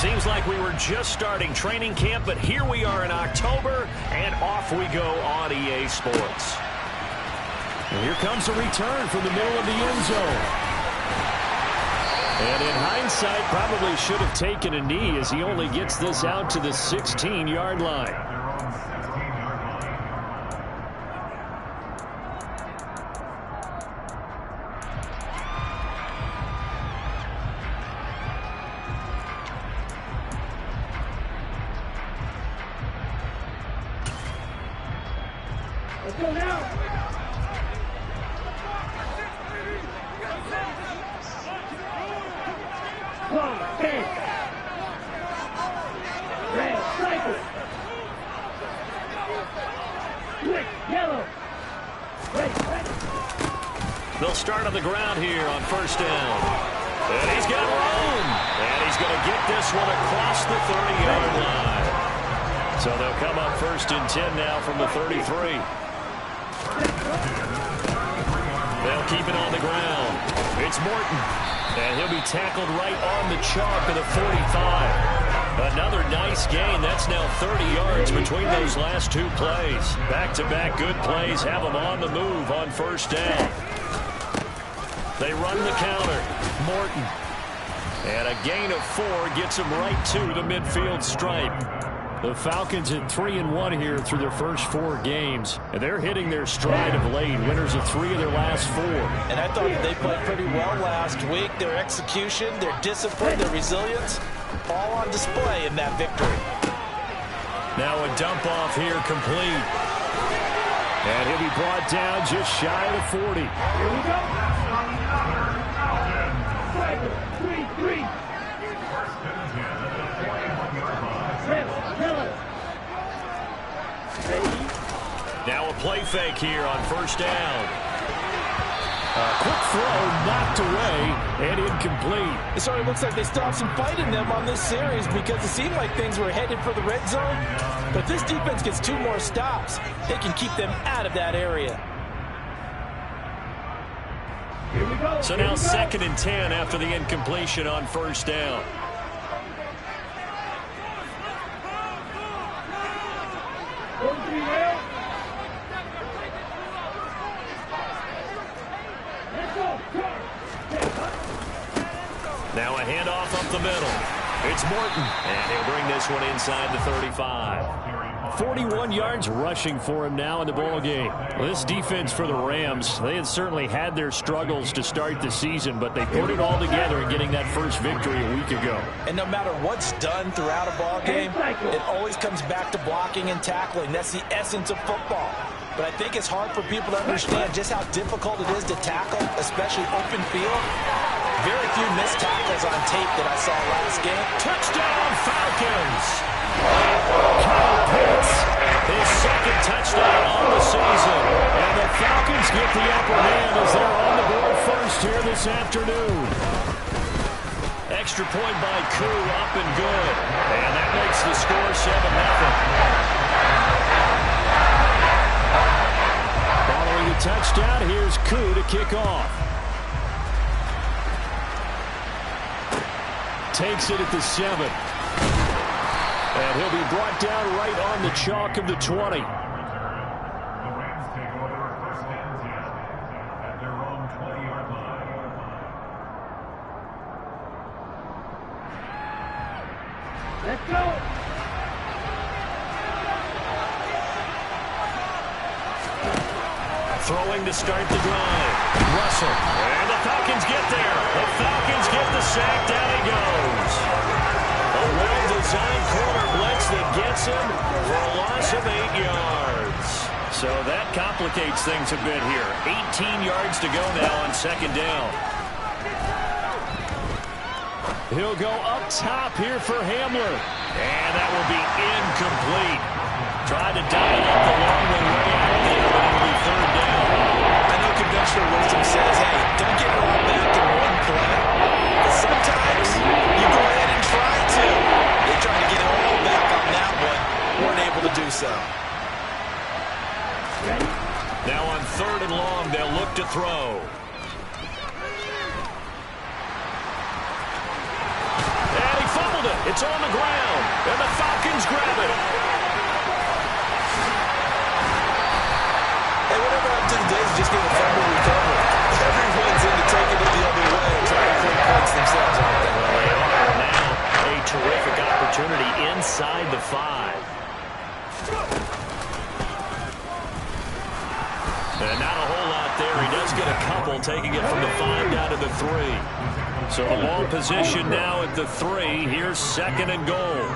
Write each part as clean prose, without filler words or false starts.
Seems like we were just starting training camp, but here we are in October, and off we go on EA Sports. And here comes a return from the middle of the end zone. And in hindsight, probably should have taken a knee as he only gets this out to the 16-yard line. Let's go now. Red, striker. Quick, yellow. Red. They'll start on the ground here on first down. And he's got room. And he's going to get this one across the 30-yard line. So they'll come up first and 10 now from the 33. They'll keep it on the ground. It's Morton. And he'll be tackled right on the chalk of the 45. Another nice gain. That's now 30 yards between those last two plays. Back-to-back good plays have them on the move on first down. They run the counter. Morton. And a gain of 4 gets him right to the midfield stripe. The Falcons at 3-1 here through their first 4 games. And they're hitting their stride of late. Winners of 3 of their last 4. And I thought they played pretty well last week. Their execution, their discipline, their resilience, all on display in that victory. Now a dump off here complete. And he'll be brought down just shy of the 40. Here we go. 3-3. Now a play fake here on first down. Quick throw knocked away and incomplete. It sort of looks like they still have some fight in them on this series because it seemed like things were headed for the red zone. But this defense gets 2 more stops. They can keep them out of that area. Here we go. So now 2nd and 10 after the incompletion on first down. Now a handoff up the middle. It's Morton, and he'll bring this one inside the 35. 41 yards rushing for him now in the ball game. Well, this defense for the Rams, they had certainly had their struggles to start the season, but they put it all together in getting that first victory a week ago. And no matter what's done throughout a ball game, it always comes back to blocking and tackling. That's the essence of football. But I think it's hard for people to understand just how difficult it is to tackle, especially open field. Very few missed tackles on tape that I saw last game. Touchdown, Falcons! Kyle Pitts, his 2nd touchdown on the season. And the Falcons get the upper hand as they're on the board first here this afternoon. Extra point by Koo, up and good. And that makes the score 7-0. Following the touchdown, here's Koo to kick off. Takes it at the 7. And he'll be brought down right on the chalk of the 20. Let's go. Throwing to start the drive. Russell. And the Falcons get there. The Falcons get the sack. Down he goes. A well-designed corner blitz that gets him for a loss of 8 yards. So that complicates things a bit here. 18 yards to go now on 2nd down. He'll go up top here for Hamler. And that will be incomplete. Tried to dial up the long one way out there, but it'll be 3rd down. I know conventional wisdom says, hey, don't get it all back in one play. But sometimes you go ahead and try to. They tried to get it all back on that one. Weren't able to do so. Now on 3rd and long, they'll look to throw. And he fumbled it. It's on the ground, and the Falcons grab it. Hey, whatever happened to the days of just getting a fumble recovery? Everyone's into taking it the other way and trying to play points themselves, aren't they? Well, they are now. A terrific opportunity inside the 5. And not a whole lot there. He does get a couple, taking it from the 5 down to the 3. So the ball position now at the 3. Here's 2nd and goal.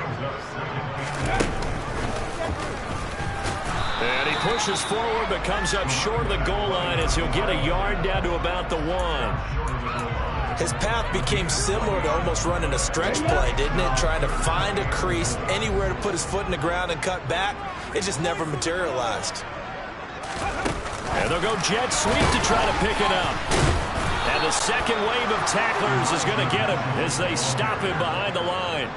And he pushes forward but comes up short of the goal line as he'll get a yard down to about the 1. His path became similar to almost running a stretch play, didn't it? Trying to find a crease, anywhere to put his foot in the ground and cut back. It just never materialized. And they'll go jet sweep to try to pick it up. And the second wave of tacklers is going to get him as they stop him behind the line.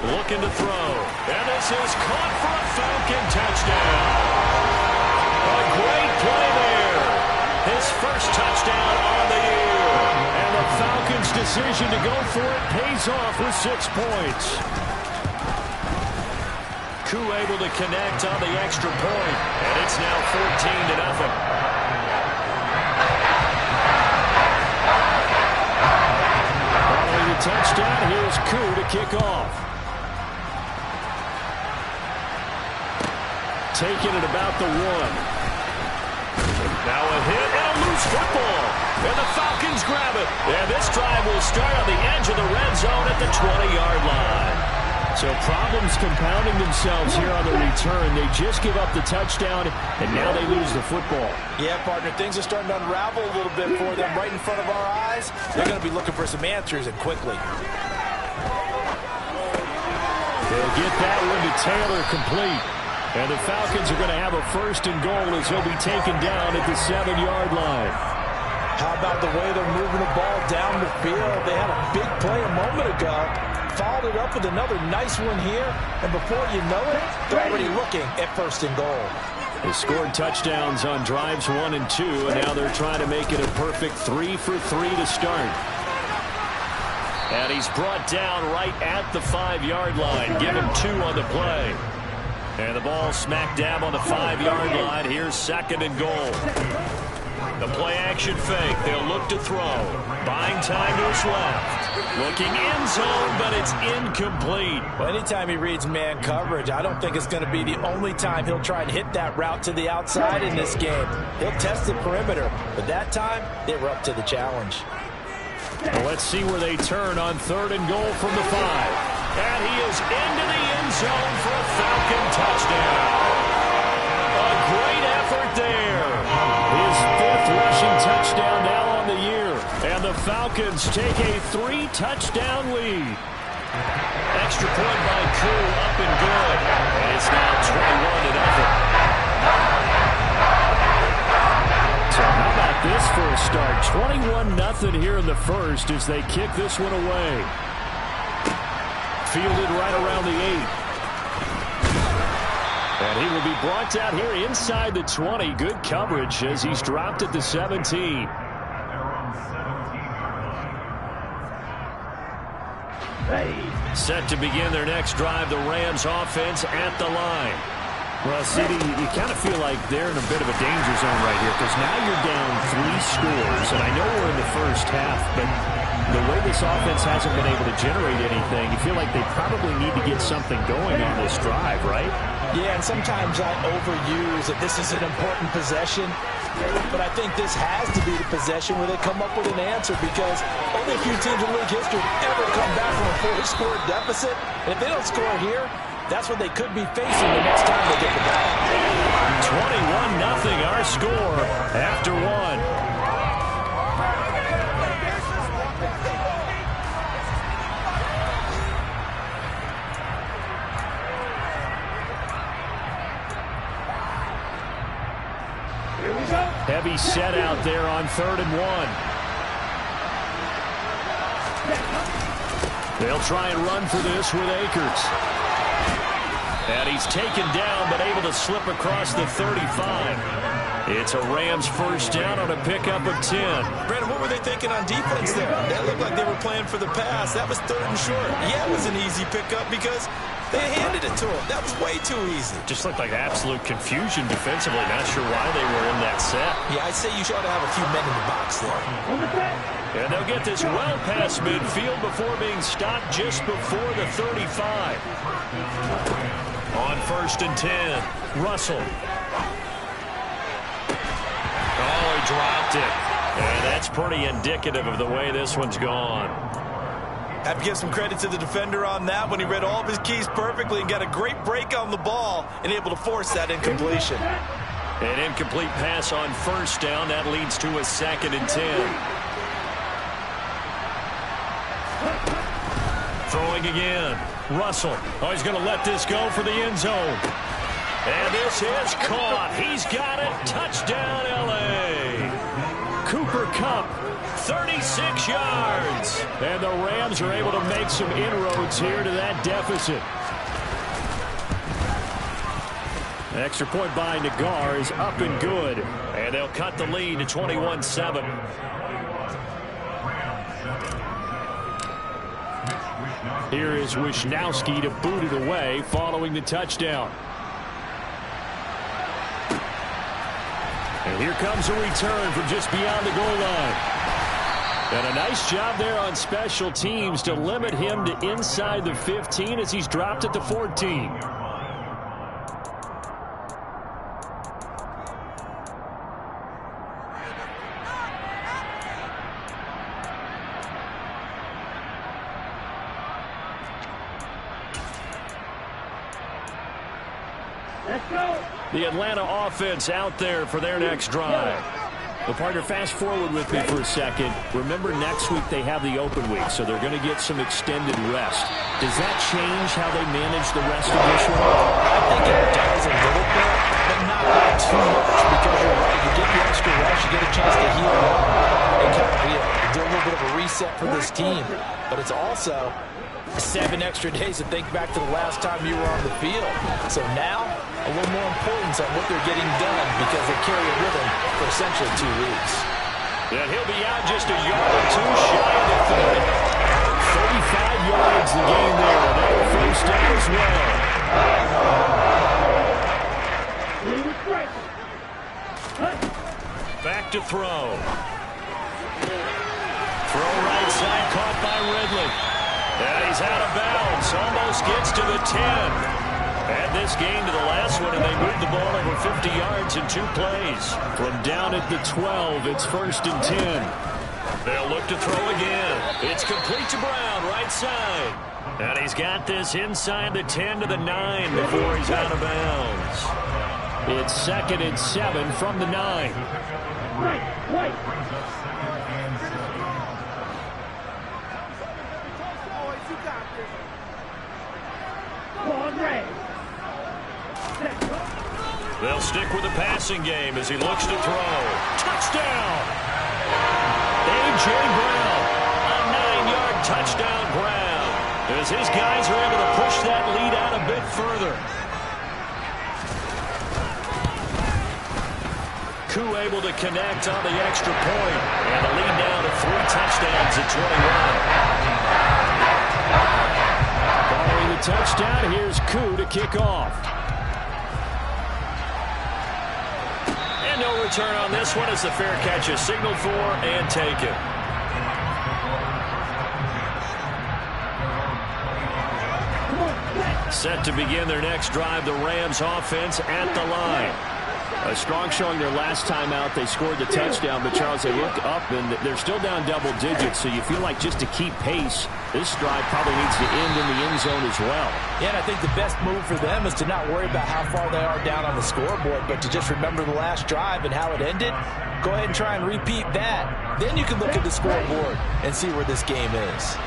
Looking to throw. And this is caught for a Falcon touchdown. A great play there. His first touchdown on the year. And the Falcons' decision to go for it pays off with 6 points. Koo able to connect on the extra point. And it's now 14-0. Following the touchdown, here's Koo to kick off. Taking it about the 1. Now a hit and a loose football. And the Falcons grab it. And this drive will start on the edge of the red zone at the 20-yard line. So problems compounding themselves here on the return. They just give up the touchdown, and now they lose the football. Yeah, partner, things are starting to unravel a little bit for them right in front of our eyes. They're going to be looking for some answers, and quickly. They'll get that one to Taylor complete. And the Falcons are going to have a 1st and goal as he'll be taken down at the 7-yard line. How about the way they're moving the ball down the field? They had a big play a moment ago. Followed it up with another nice one here. And before you know it, they're already looking at 1st and goal. They scored touchdowns on drives 1 and 2, and now they're trying to make it a perfect 3 for 3 to start. And he's brought down right at the 5-yard line. Give him 2 on the play. And the ball smack dab on the 5-yard line. Here's 2nd and goal. The play-action fake. They'll look to throw. Buying time to his left. Looking end zone, but it's incomplete. Well, anytime he reads man coverage, I don't think it's going to be the only time he'll try and hit that route to the outside in this game. He'll test the perimeter, but that time, they were up to the challenge. Well, let's see where they turn on 3rd and goal from the 5. And he is into the end zone for a Falcon touchdown. A great effort there. His 5th rushing touchdown now on the year. And the Falcons take a 3-touchdown lead. Extra point by Koo, up and good. And it's now 21-0. So how about this for a start? 21-0 here in the 1st as they kick this one away. Fielded right around the 8. And he will be brought down here inside the 20. Good coverage as he's dropped at the 17. Set to begin their next drive, the Rams offense at the line. Well, City, you kind of feel like they're in a bit of a danger zone right here because now you're down 3 scores. And I know we're in the first half, but the way this offense hasn't been able to generate anything, you feel like they probably need to get something going on this drive, right? Yeah, and sometimes I overuse that this is an important possession. But I think this has to be the possession where they come up with an answer because only a few teams in league history ever come back from a 4-score deficit. And if they don't score here, that's what they could be facing the next time they get the ball. 21-0 our score after 1. Heavy set out there on 3rd and 1. They'll try and run for this with Akers. And he's taken down, but able to slip across the 35. It's a Rams first down on a pickup of 10. Brandon, what were they thinking on defense there? That looked like they were playing for the pass. That was 3rd and short. Yeah, it was an easy pickup because they handed it to him. That was way too easy. Just looked like absolute confusion defensively. Not sure why they were in that set. Yeah, I'd say you ought to have a few men in the box there. And they'll get this well past midfield before being stopped just before the 35. On 1st and 10, Russell. Oh, he dropped it. And that's pretty indicative of the way this one's gone. Have to give some credit to the defender on that when he read all of his keys perfectly and got a great break on the ball and able to force that incompletion. An incomplete pass on 1st down. That leads to a 2nd and 10. Throwing again. Russell. Oh, he's going to let this go for the end zone. And this is caught. He's got it. Touchdown, L.A. Cooper Kupp, 36 yards. And the Rams are able to make some inroads here to that deficit. An extra point by Nagar is up and good. And they'll cut the lead to 21-7. Here is Wisnowski to boot it away following the touchdown. And here comes a return from just beyond the goal line. And a nice job there on special teams to limit him to inside the 15 as he's dropped at the 14. The Atlanta offense out there for their next drive. The partner, fast forward with me for a second. Remember, next week they have the open week, so they're going to get some extended rest. Does that change how they manage the rest of this one? I think it does a little bit, but not by too much, because you're right. You get the extra rest, you get a chance to heal up and kind of do a little bit of a reset for this team. But it's also 7 extra days to think back to the last time you were on the field. So now, a little more importance on what they're getting done because they carry it with them for essentially 2 weeks. And he'll be out just a yard or two shy of the 30. 35 yards the game there. Another first down as well. Back to throw. Throw right side, caught by Ridley. And he's out of bounds. Almost gets to the 10. And this game to the last one, and they moved the ball over 50 yards in 2 plays. From down at the 12, it's 1st and 10. They'll look to throw again. It's complete to Brown, right side. And he's got this inside the 10 to the 9 before he's out of bounds. It's 2nd and 7 from the 9. Right. They'll stick with the passing game as he looks to throw. Touchdown! A.J. Brown, a 9-yard touchdown grab as his guys are able to push that lead out a bit further. Koo able to connect on the extra point, and the lead now to 3 touchdowns at 21. Following the touchdown, here's Koo to kick off. No return on this one as the fair catch is signaled for and taken. Set to begin their next drive, the Rams offense at the line. A strong showing their last time out. They scored the touchdown, but Charles, they look up and they're still down double digits, so you feel like just to keep pace, this drive probably needs to end in the end zone as well. Yeah, and I think the best move for them is to not worry about how far they are down on the scoreboard, but to just remember the last drive and how it ended. Go ahead and try and repeat that. Then you can look at the scoreboard and see where this game is.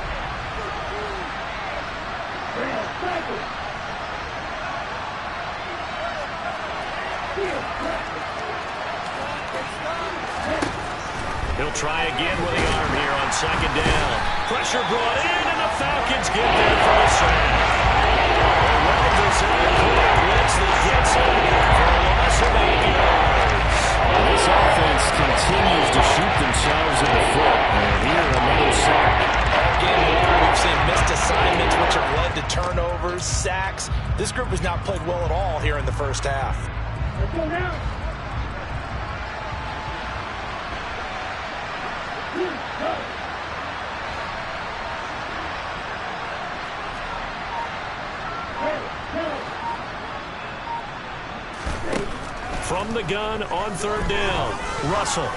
He'll try again with the arm here on second down. Pressure brought in, and the Falcons get there for the sack. A well-designed quick blitz that gets him for a loss of 8 yards. This offense continues to shoot themselves in the foot. And here, another sack. All game long, we've seen missed assignments, which have led to turnovers, sacks. This group has not played well at all here in the first half. Let's go now. From the gun on third down, Russell.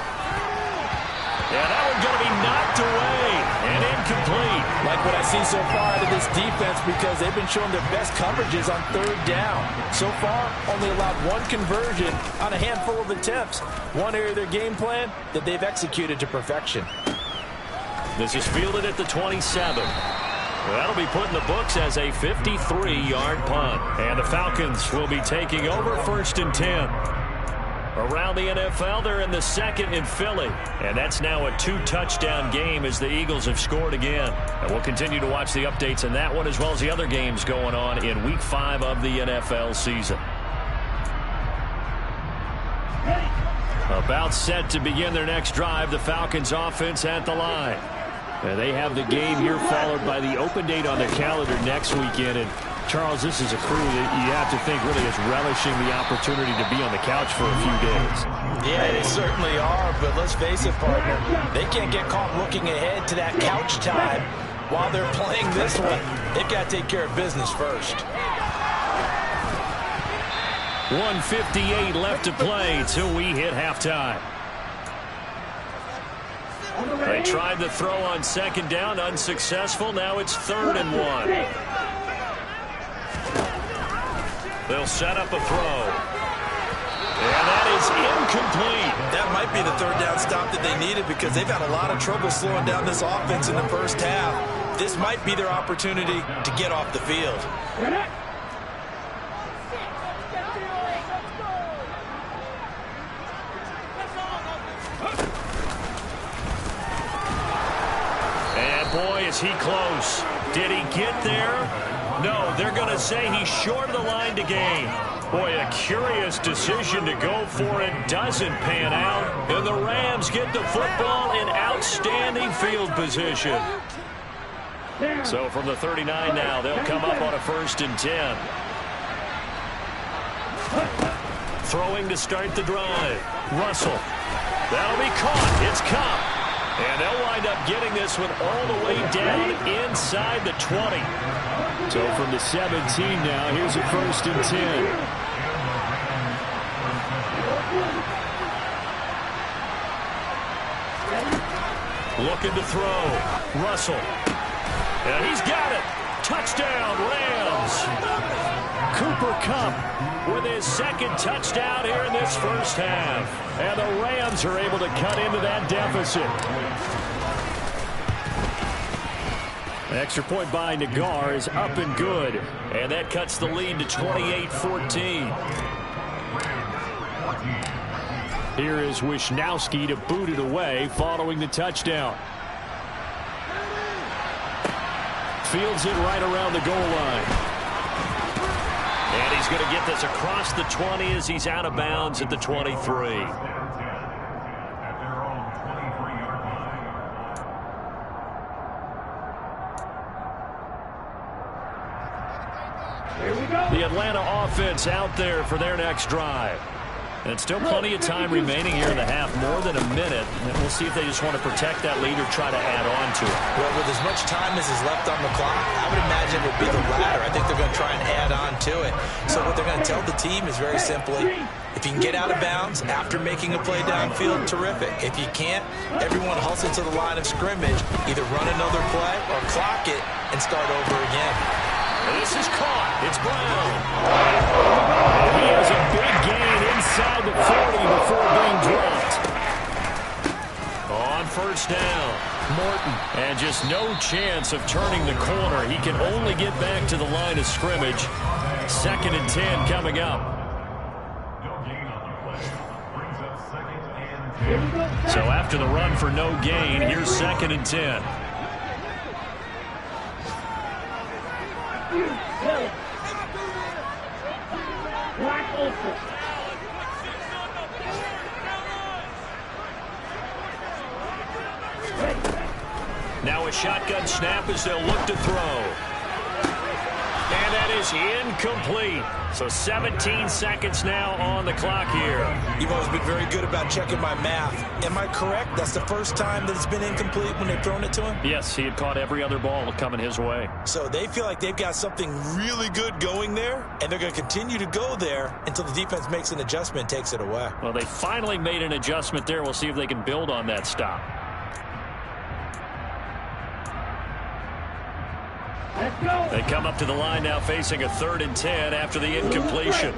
Yeah, that one's going to be knocked away and incomplete. Like what I've seen so far out of this defense, because they've been showing their best coverages on third down. So far, only allowed one conversion on a handful of attempts. One area of their game plan that they've executed to perfection. This is fielded at the 27. That'll be put in the books as a 53-yard punt. And the Falcons will be taking over 1st and 10. Around the NFL, they're in the second in Philly. And that's now a 2-touchdown game as the Eagles have scored again. And we'll continue to watch the updates in that one as well as the other games going on in Week 5 of the NFL season. About set to begin their next drive, the Falcons offense at the line. And they have the game here followed by the open date on their calendar next weekend. And Charles, this is a crew that you have to think really is relishing the opportunity to be on the couch for a few days. Yeah, they certainly are, but let's face it, partner. They can't get caught looking ahead to that couch time while they're playing this one. They've got to take care of business first. 1:58 left to play till we hit halftime. They tried the throw on second down, unsuccessful. Now it's 3rd and 1. They'll set up a throw. And that is incomplete. That might be the third down stop that they needed, because they've had a lot of trouble slowing down this offense in the first half. This might be their opportunity to get off the field. And boy, is he close. Did he get there? No, they're going to say he's short of the line to gain. Boy, a curious decision to go for it. Doesn't pan out. And the Rams get the football in outstanding field position. So from the 39 now, they'll come up on a 1st and 10. Throwing to start the drive. Russell. That'll be caught. It's Cup. And they'll wind up getting this one all the way down inside the 20. So from the 17 now, here's a 1st and 10. Looking to throw. Russell. And he's got it. Touchdown, Rams. Cooper Kupp with his 2nd touchdown here in this first half. And the Rams are able to cut into that deficit. An extra point by Nagar is up and good. And that cuts the lead to 28-14. Here is Wisnowski to boot it away following the touchdown. Fields it right around the goal line. And he's going to get this across the 20 as he's out of bounds at the 23. The Atlanta offense out there for their next drive. And still plenty of time remaining here in the half, more than a minute. And we'll see if they just want to protect that lead or try to add on to it. Well, with as much time as is left on the clock, I would imagine it would be the latter. I think they're going to try and add on to it. So what they're going to tell the team is very simply, if you can get out of bounds after making a play downfield, terrific. If you can't, everyone hustle to the line of scrimmage, either run another play or clock it and start over again. This is caught. It's Brown. And he has a big gain inside the 40 before being dropped. On 1st down, Morton. And just no chance of turning the corner. He can only get back to the line of scrimmage. 2nd and 10 coming up. So after the run for no gain, here's 2nd and 10. Now a shotgun snap as they'll look to throw. And that is incomplete. So 17 seconds now on the clock here. You've always been very good about checking my math. Am I correct? That's the first time that it's been incomplete when they've thrown it to him? Yes, he had caught every other ball coming his way. So they feel like they've got something really good going there, and they're going to continue to go there until the defense makes an adjustment and takes it away. Well, they finally made an adjustment there. We'll see if they can build on that stop. They come up to the line now facing a 3rd and 10 after the incompletion.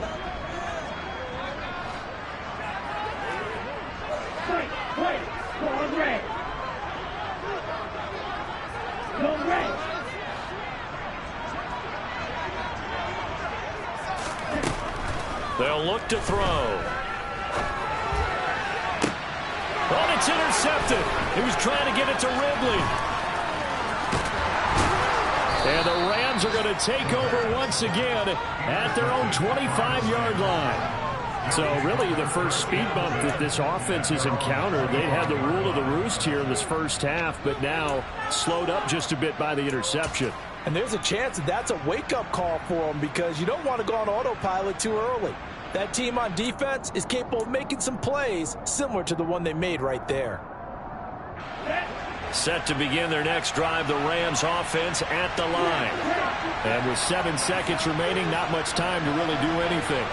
They'll look to throw. Oh, it's intercepted. He was trying to get it to Ridley. And the Rams are going to take over once again at their own 25-yard line. So really the first speed bump that this offense has encountered. They had the rule of the roost here in this first half, but now slowed up just a bit by the interception. And there's a chance that that's a wake-up call for them because you don't want to go on autopilot too early. That team on defense is capable of making some plays similar to the one they made right there. Set to begin their next drive, the Rams offense at the line. And with 7 seconds remaining, not much time to really do anything.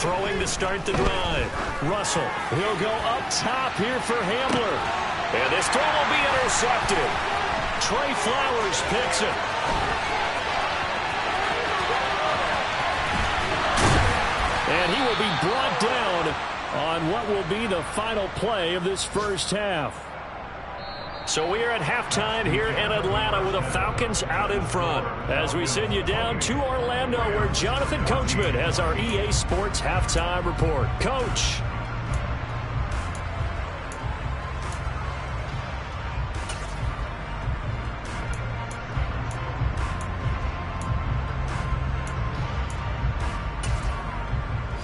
Throwing to start the drive. Russell, he'll go up top here for Hamler. And this throw will be intercepted. Trey Flowers picks it. And he will be brought down on what will be the final play of this first half. So we are at halftime here in Atlanta with the Falcons out in front. As we send you down to Orlando where Jonathan Coachman has our EA Sports halftime report. Coach.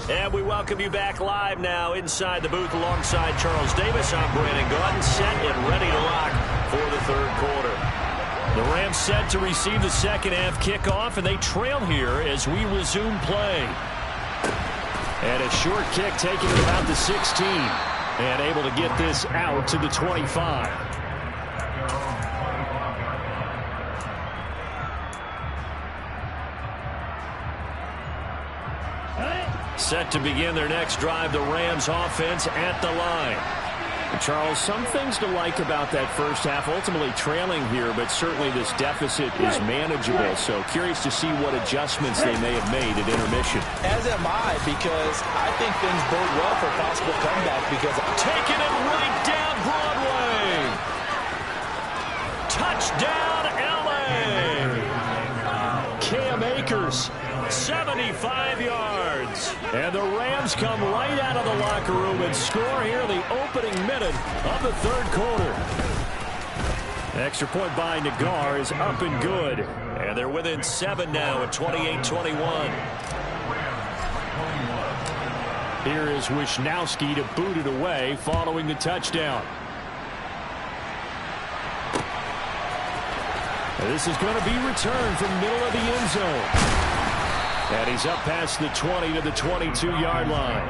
And we welcome you back live now inside the booth alongside Charles Davis. I'm Brandon Gaudin, set and ready to rock for the third quarter. The Rams set to receive the second half kickoff, and they trail here as we resume play. And a short kick taken at about the 16 and able to get this out to the 25. Set to begin their next drive, the Rams offense at the line. Charles, some things to like about that first half. Ultimately trailing here, but certainly this deficit is manageable. So curious to see what adjustments they may have made at intermission. As am I, because I think things bode well for a possible comeback. Because taking it right down Broadway. Touchdown, L.A. Cam Akers, 75 yards. And the Rams come right out of the locker room and score here in the opening minute of the third quarter. An extra point by Nagar is up and good. And they're within 7 now at 28-21. Here is Wisnowski to boot it away following the touchdown. And this is going to be returned from middle of the end zone. And he's up past the 20 to the 22-yard line.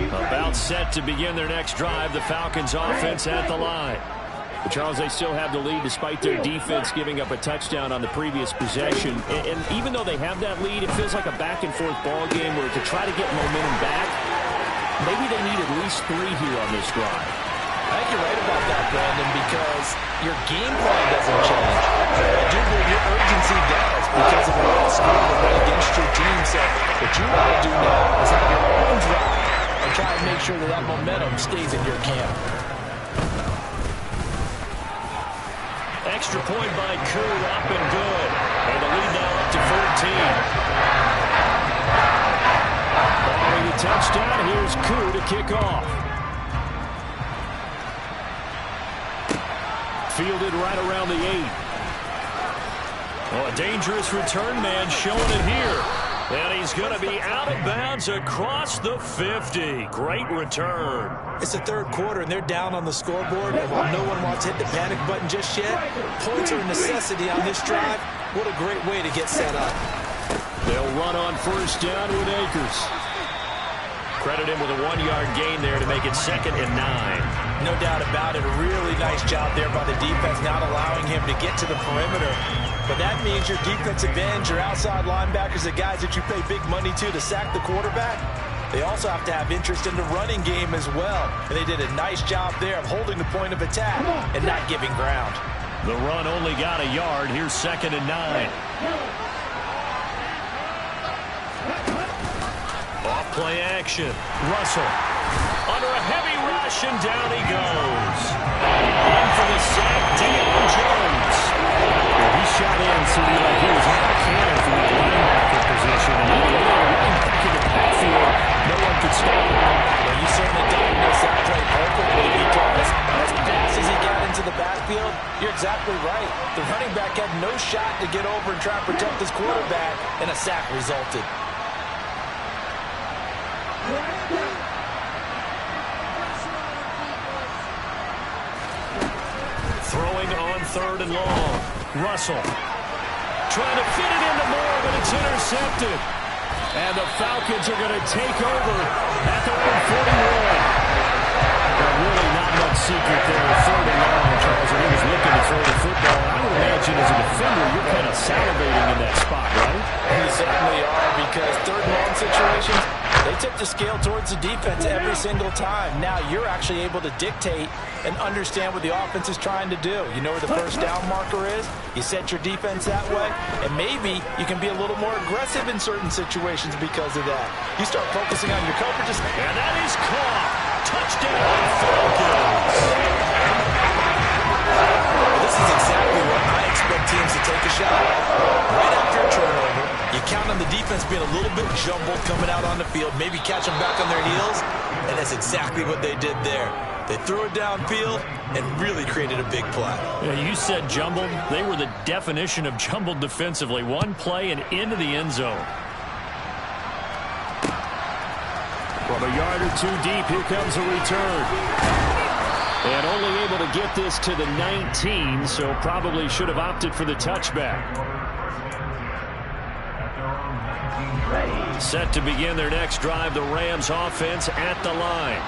About set to begin their next drive, the Falcons offense at the line. But Charles, they still have the lead despite their defense giving up a touchdown on the previous possession. And even though they have that lead, it feels like a back-and-forth ball game where to try to get momentum back, maybe they need at least 3 here on this drive. I think you're right about that, Brandon, because your game plan doesn't change. I do believe your urgency does because of the last score that went against your team. So what you want to do now is have your own drive and try to make sure that that momentum stays in your camp. Extra point by Koo, up and good. And the lead now up to 14. Following the touchdown, here's Koo to kick off. Fielded right around the 8. Oh, a dangerous return man showing it here. And he's going to be out of bounds across the 50. Great return. It's the third quarter, and they're down on the scoreboard. And while no one wants to hit the panic button just yet, points are a necessity on this drive. What a great way to get set up. They'll run on first down with Akers. Credit him with a 1-yard gain there to make it 2nd and 9. No doubt about it. A really nice job there by the defense, not allowing him to get to the perimeter. But that means your defensive ends, your outside linebackers, the guys that you pay big money to sack the quarterback, they also have to have interest in the running game as well. And they did a nice job there of holding the point of attack and not giving ground. The run only got a yard. Here's 2nd and 9. Off-play action. Russell under a heavy rush, and down he goes. In for the sack, Deion Jones. Well, he shot in, so he was on a cannon from the linebacker position. And he was right back in the backfield. No one could stop him. Well, you certainly diagnosed that play perfectly, because as fast as he got into the backfield, you're exactly right. The running back had no shot to get over and try and protect his quarterback, and a sack resulted. Throwing on 3rd and long. Russell trying to fit it into Moore, but it's intercepted. And the Falcons are going to take over at their own 41. Well, really not much secret there. 3rd and long, Charles, and he was looking to throw the football. I would imagine as a defender, you're kind of salivating in that spot, right? You certainly are, because 3rd and long situations, they tip the scale towards the defense every single time. Now you're actually able to dictate and understand what the offense is trying to do. You know where the first down marker is. You set your defense that way, and maybe you can be a little more aggressive in certain situations because of that. You start focusing on your coverages. And that is caught. Touchdown, Falcons. This is exactly what I expect teams to take a shot. Right after a turnover, you count on the defense being a little bit jumbled coming out on the field, maybe catch them back on their heels, and that's exactly what they did there. They threw it downfield and really created a big play. Yeah, you said jumbled. They were the definition of jumbled defensively. One play and into the end zone. From a yard or two deep, here comes a return. And only able to get this to the 19, so probably should have opted for the touchback. Set to begin their next drive, the Rams offense at the line.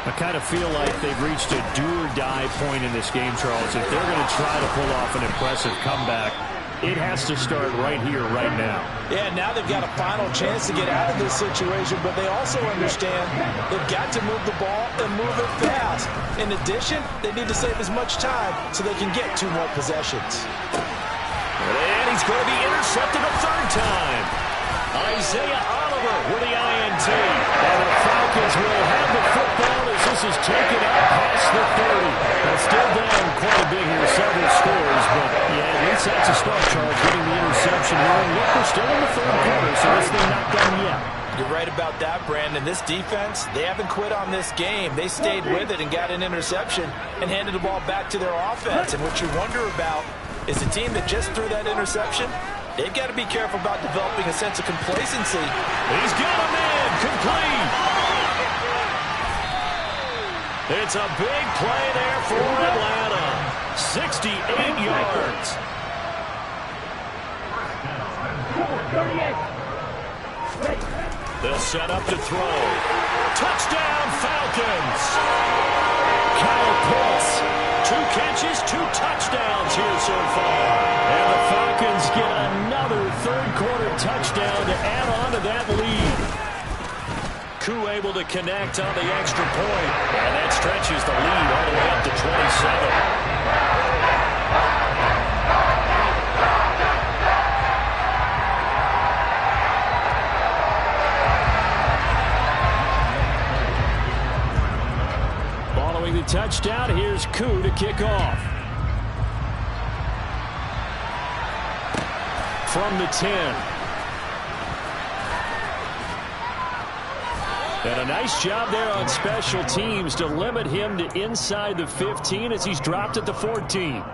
I kind of feel like they've reached a do-or-die point in this game, Charles. If they're going to try to pull off an impressive comeback, it has to start right here, right now. Yeah, now they've got a final chance to get out of this situation, but they also understand they've got to move the ball and move it fast. In addition, they need to save as much time so they can get 2 more possessions. And he's going to be intercepted a 3rd time. Isaiah Oliver with the INT. And the Falcons will have the football as this is taken up past the 30. Now still down quite a bit here, several scores, but yeah, at least that's a start, Charles, getting the interception here. And look, we're still in the 3rd quarter, so this thing not done yet. You're right about that, Brandon. This defense, they haven't quit on this game. They stayed with it and got an interception and handed the ball back to their offense. And what you wonder about is the team that just threw that interception, they've got to be careful about developing a sense of complacency. He's got him in, complete. It's a big play there for Atlanta. 68 yards. They'll set up to throw. Touchdown, Falcons. Kyle Pitts, 2 catches, 2 touchdowns here so far. And the Falcons get another 3rd quarter touchdown to add on to that lead. Koo able to connect on the extra point. And that stretches the lead all the way 27. Following the touchdown, here's Koo to kick off. From the 10. And a nice job there on special teams to limit him to inside the 15 as he's dropped at the 14.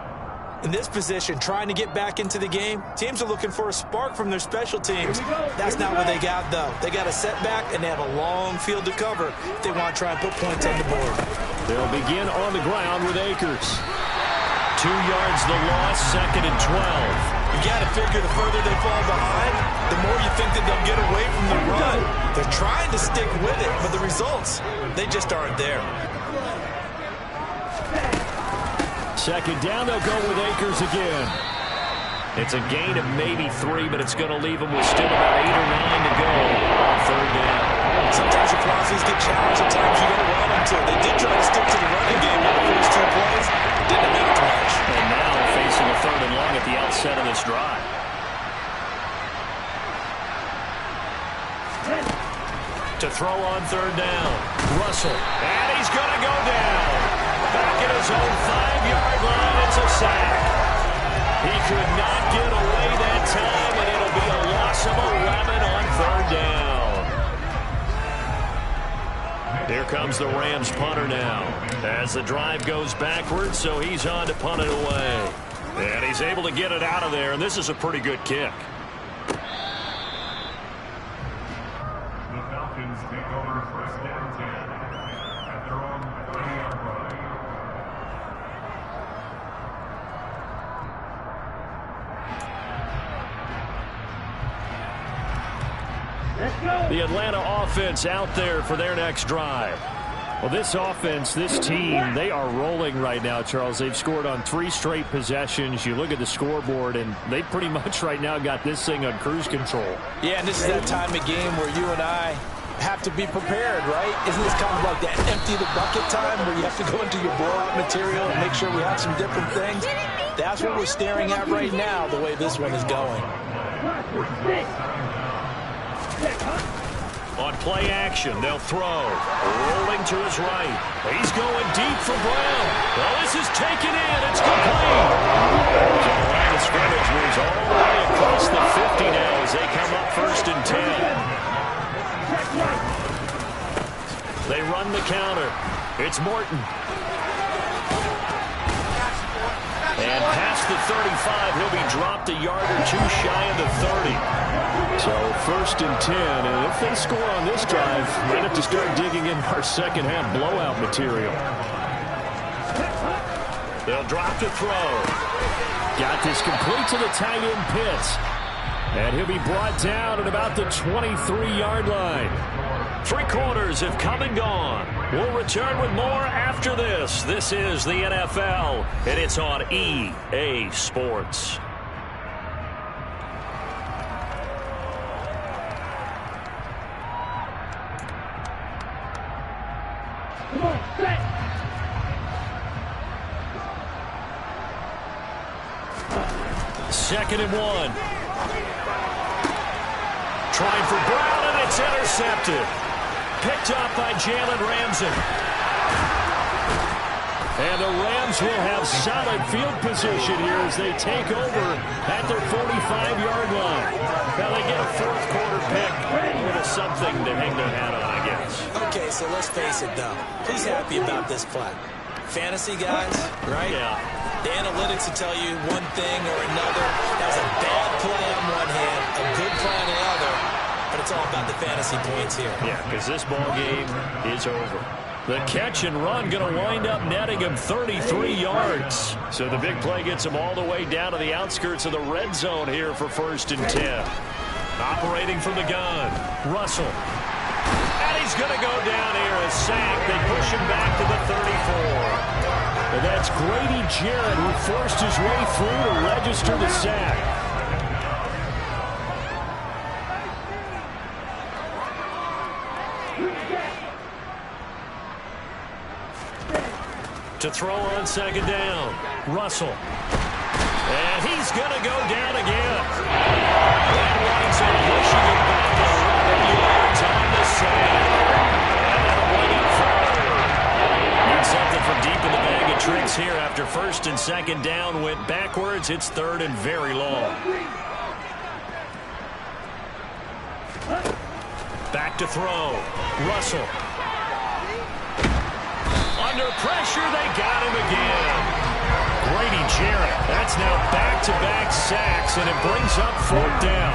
In this position, trying to get back into the game, teams are looking for a spark from their special teams. That's not what they got, though. They got a setback, and they have a long field to cover if they want to try and put points on the board. They'll begin on the ground with Akers. 2 yards the loss, 2nd and 12. You got to figure the further they fall behind, the more you think that they'll get away from the run. They're trying to stick with it, but the results, they just aren't there. 2nd down, they'll go with Akers again. It's a gain of maybe 3, but it's going to leave them with still about 8 or 9 to go on 3rd down. Sometimes your philosophies get challenged. At times you got to run them too. They did try to stick to the running game on the first 2 plays. Didn't amount to much. And now facing a 3rd and long at the outset of this drive. To throw on 3rd down. Russell. And he's going to go down. Back at his own 5-yard line. It's a sack. He could not get away that time, and it'll be a loss of 11 on 3rd down. Here comes the Rams punter now as the drive goes backwards, so he's on to punt it away. And he's able to get it out of there, and this is a pretty good kick. The Falcons take over 1st down 10 at their own 30-yard line. The Atlanta offense out there for their next drive. Well, this offense, this team, they are rolling right now, Charles. They've scored on 3 straight possessions. You look at the scoreboard, and they pretty much right now got this thing on cruise control. Yeah, and this is that time of game where you and I have to be prepared, right? Isn't this kind of like that empty the bucket time where you have to go into your blowout material and make sure we have some different things? That's what we're staring at right now, the way this one is going. On play action, they'll throw. Rolling to his right. He's going deep for Brown. Well, this is taken in. It's complete. So the line of scrimmage moves all the way across the 50 now as they come up 1st and 10. They run the counter. It's Morton. And past the 35, he'll be dropped a yard or 2 shy of the 30. So 1st and 10, and if they score on this drive, might have to start digging in our second half blowout material. They'll drop to throw. Got this complete to the tight end Pitts. And he'll be brought down at about the 23-yard line. 3 quarters have come and gone. We'll return with more after this. This is the NFL, and it's on EA Sports. Come on, set. 2nd and 1. Trying for Brown, and it's intercepted. Picked off by Jalen Ramsey. And the Rams will have solid field position here as they take over at their 45-yard line. Now they get a 4th quarter pick. A little something to hang their hat on, I guess. Okay, so let's face it, though. Who's happy about this play? Fantasy guys, right? Yeah. The analytics will tell you one thing or another. That was a bad play on one hand, a good play on the other, but it's all about the fantasy points here. Yeah, because this ball game is over. The catch and run going to wind up netting him 33 yards. So the big play gets him all the way down to the outskirts of the red zone here for 1st and 10. Operating from the gun, Russell. And he's going to go down here, a sack. They push him back to the 34. And that's Grady Jarrett who forced his way through to register the sack. To throw on second down. Russell. And he's going to go down again. That winds up pushing it back 11 yards on the side. And that'll bring it forward. Need something from deep in the bag of tricks here after first and second down went backwards. It's third and very long. Back to throw. Russell. Under pressure, they got him again. Grady Jarrett. That's now back-to-back sacks, and it brings up fourth down.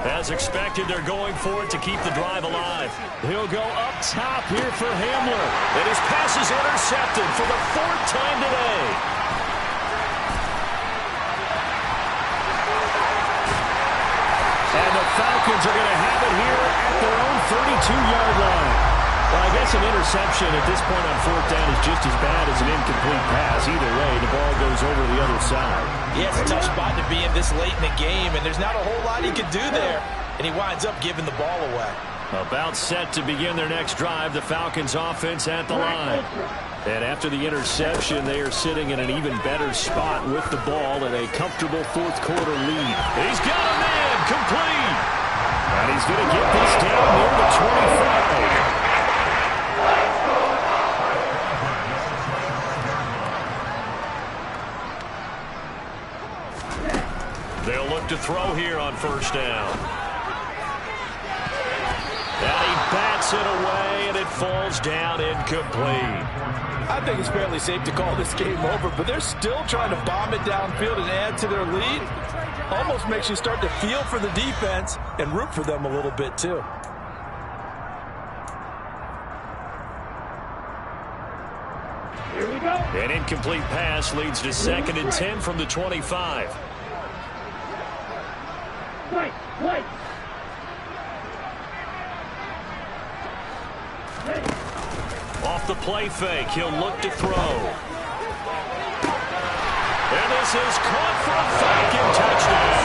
As expected, they're going for it to keep the drive alive. He'll go up top here for Hamler. And his pass is intercepted for the fourth time today. And the Falcons are going to have it here at their own 32-yard line. Well, I guess an interception at this point on fourth down is just as bad as an incomplete pass. Either way, the ball goes over the other side. Yeah, it's a tough spot to be in this late in the game, and there's not a whole lot he can do there. And he winds up giving the ball away. About set to begin their next drive, the Falcons offense at the line. And after the interception, they are sitting in an even better spot with the ball and a comfortable fourth quarter lead. He's got a man complete. And he's going to get this down near the 25. They'll look to throw here on first down. And he bats it away, and it falls down incomplete. I think it's fairly safe to call this game over, but they're still trying to bomb it downfield and add to their lead. Almost makes you start to feel for the defense and root for them a little bit, too. Here we go. An incomplete pass leads to 2nd and 10 from the 25. Wait. Off the play fake, he'll look to throw. And this is caught for a Falcon touchdown.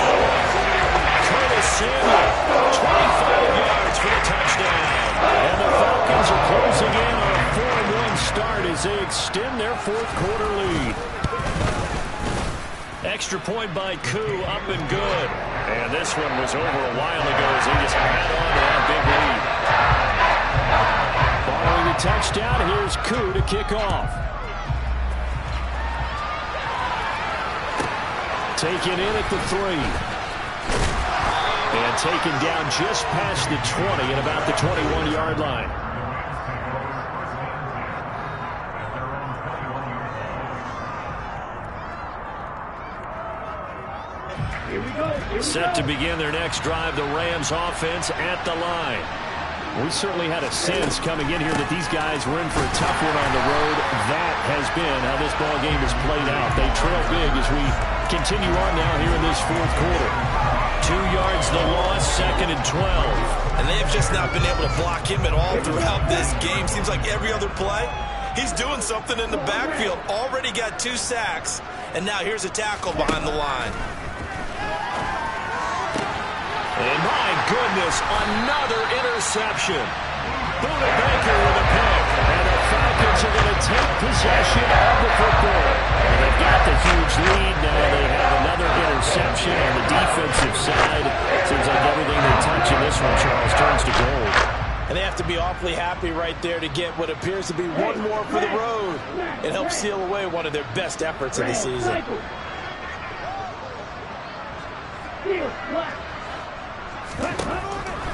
Curtis Samuel, 25 yards for the touchdown. And the Falcons are closing in on a 4-1 start as they extend their fourth quarter lead. Extra point by Koo, up and good. And this one was over a while ago as they just had on to that big lead. Following the touchdown, here's Koo to kick off. Taken in at the 3. And taken down just past the 20 at about the 21-yard line. Set to begin their next drive, the Rams offense at the line. We certainly had a sense coming in here that these guys were in for a tough one on the road. That has been how this ball game has played out. They trail big as we continue on now here in this fourth quarter. 2 yards the loss, 2nd and 12. And they have just not been able to block him at all throughout this game. Seems like every other play, he's doing something in the backfield. Already got 2 sacks, and now here's a tackle behind the line. And my goodness, another interception. Buda Baker with a pick. And the Falcons are going to take possession of the football. And they've got the huge lead. Now they have another interception on the defensive side. Seems like everything they touch in this one, Charles, turns to gold. And they have to be awfully happy right there to get what appears to be one more for the road. It helps seal away one of their best efforts of the season.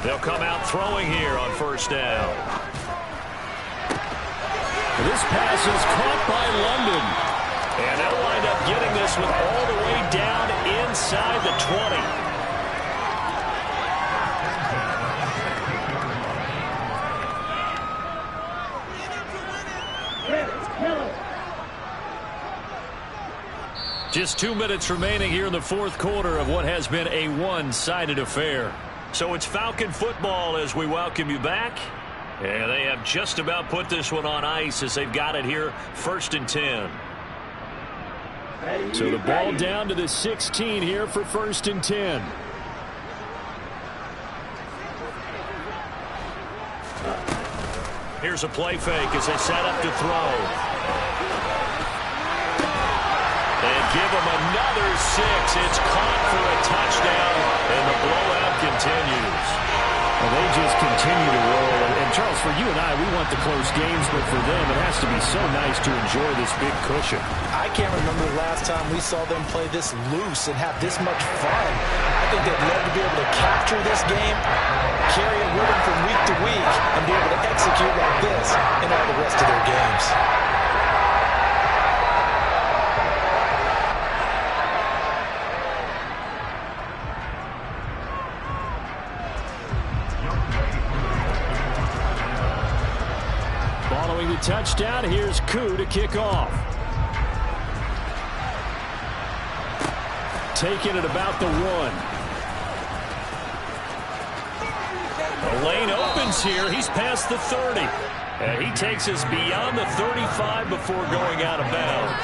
They'll come out throwing here on first down. This pass is caught by London. And they'll wind up getting this one all the way down inside the 20. Just 2 minutes remaining here in the fourth quarter of what has been a one-sided affair. So it's Falcon football as we welcome you back. And they have just about put this one on ice as they've got it here, 1st and 10. So the ball down to the 16 here for 1st and 10. Here's a play fake as they set up to throw. And give him another 6. It's caught for a touchdown, and the blowout continues. Well, they just continue to roll. And Charles, for you and I, we want the close games, but for them, it has to be so nice to enjoy this big cushion. I can't remember the last time we saw them play this loose and have this much fun. I think they'd love to be able to capture this game, carry it with them from week to week, and be able to execute like this in all the rest of their games. Following the touchdown, here's Koo to kick off. Taking it about the 1. The lane opens here. He's past the 30. And he takes us beyond the 35 before going out of bounds.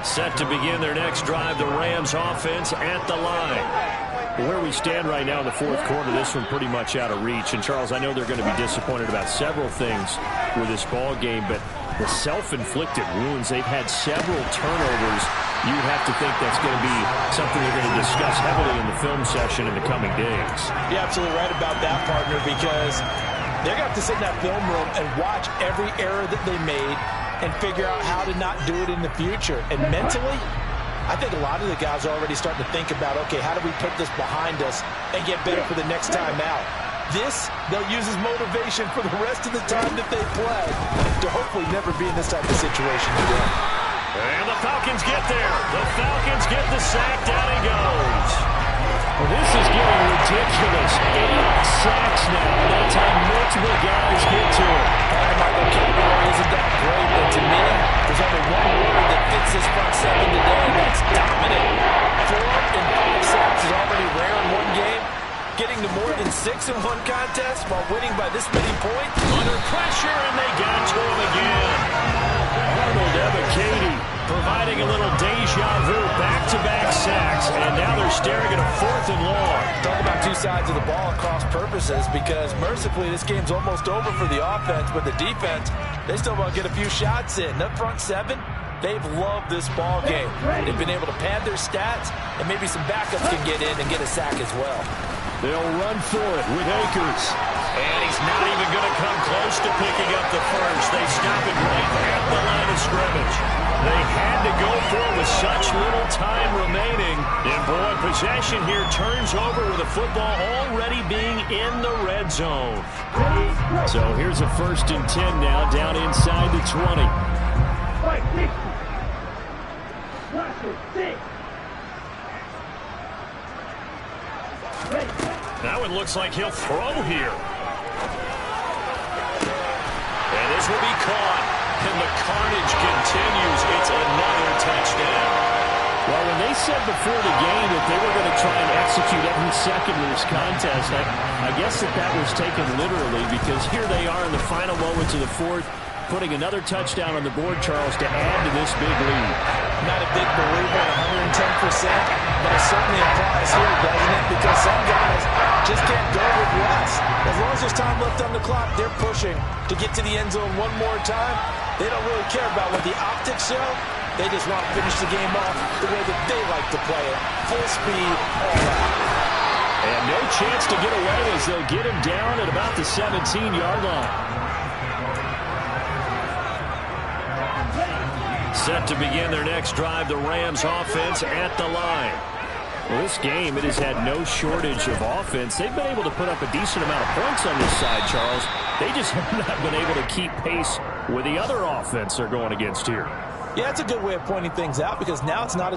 Set to begin their next drive, the Rams offense at the line. Where we stand right now in the fourth quarter, this one pretty much out of reach. And, Charles, I know they're going to be disappointed about several things with this ball game, but the self-inflicted wounds, they've had several turnovers. You have to think that's going to be something they're going to discuss heavily in the film session in the coming days. You're absolutely right about that, partner, because they're going to have to sit in that film room and watch every error that they made and figure out how to not do it in the future. And mentally, I think a lot of the guys are already starting to think about, okay, how do we put this behind us and get better for the next time out? This, they'll use as motivation for the rest of the time that they play to hopefully never be in this type of situation again. And the Falcons get there. The Falcons get the sack. Down he goes. Well, this is getting ridiculous. 8 sacks now. That's how multiple guys get to it. My vocabulary isn't that great, but to me, there's only one word that fits this front seven today, and that's dominant. 4 and 5 sacks is already rare in one game. Getting to more than 6 in one contest while winning by this many points. Under pressure, and they got to him again. Arnold Ebiketie providing a little deja vu, back-to-back sacks, and now they're staring at a 4th and long. Talk about two sides of the ball at cross purposes, because mercifully this game's almost over for the offense, but the defense, they still want to get a few shots in. That front seven, they've loved this ball game. They've been able to pad their stats, and maybe some backups can get in and get a sack as well. They'll run for it with Akers. And he's not even going to come close to picking up the first. They stop it right at the line of scrimmage. They had to go for it with such little time remaining. And boy, possession here turns over with the football already being in the red zone. So here's a 1st and 10 now, down inside the 20. Now it looks like he'll throw here. And this will be caught. And the carnage continues. It's another touchdown. Well, when they said before the game that they were going to try and execute every second of this contest, I guess that was taken literally, because here they are in the final moments of the fourth, putting another touchdown on the board, Charles, to add to this big lead. Not a big believer at 110%, but it certainly applies here, doesn't it? Because some guys just can't go with less. As long as there's time left on the clock, they're pushing to get to the end zone one more time. They don't really care about what the optics show. They just want to finish the game off the way that they like to play it. Full speed, all out. And no chance to get away as they'll get him down at about the 17-yard line. Set to begin their next drive, the Rams offense at the line. Well, this game, it has had no shortage of offense. They've been able to put up a decent amount of points on this side, Charles. They just have not been able to keep pace with the other offense they're going against here. Yeah, that's a good way of pointing things out, because now it's not a